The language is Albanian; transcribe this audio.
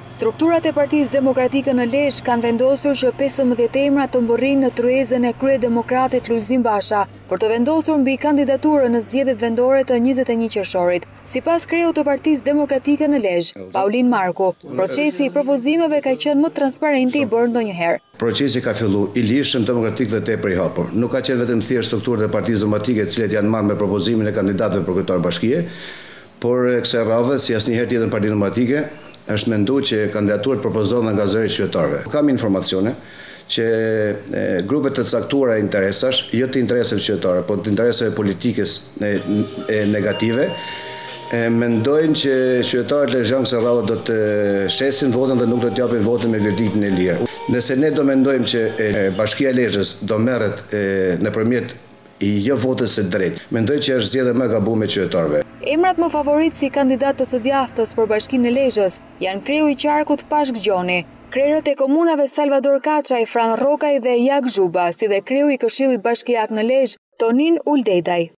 Strukturat e Partisë Demokratike në Lezhë kanë vendosur që 15 emra të mbërrinë në tryezën e kryedemokratit Lulzim Basha për të vendosur mbi kandidaturën në zgjedhjet vendore të 21 qershorit. Sipas kreut të Partisë Demokratike në Lezhë, Paulin Marku, procesi i propozimeve ka qenë më transparenti i bërë ndonjëherë. Procesi ka filluar i lirshëm, demokratik dhe tepër i hapur. Nuk ka qenë vetëm thjesht strukturët e Partisë Demokratike të cilat janë marrë me propozimin e kandidatëve për kryetar bashkie, por kësaj radhe si asnjëherë tjetër në Partinë Demokratike është menduar që kandidaturat propozohen nga zëri i qytetarëve. Kam informacione që grupet të caktuara interesash, jo të interesave qytetare, por të interesave politikës negative, mendojnë që qytetarët e Zhang Serrallë do të shesin votën dhe nuk do të japin votën me verdiktin e lirë. Nëse ne do mendojmë që Bashkia e Lezhës do merret nëpërmjet jo votës së drejtë, mendoj që është zgjedhje më e gabuar me qytetarëve. Emrat më favorit si kandidat të së djathtës për Bashkinë e Lezhës janë kreu i qarkut Pashk Gjoni, krerët e komunave Salvador Kaçaj, Fran Rrokaj dhe Jak Zhuba, si dhe kreu i Këshillit Bashkiak në Lezhë, Tonin Uldedaj.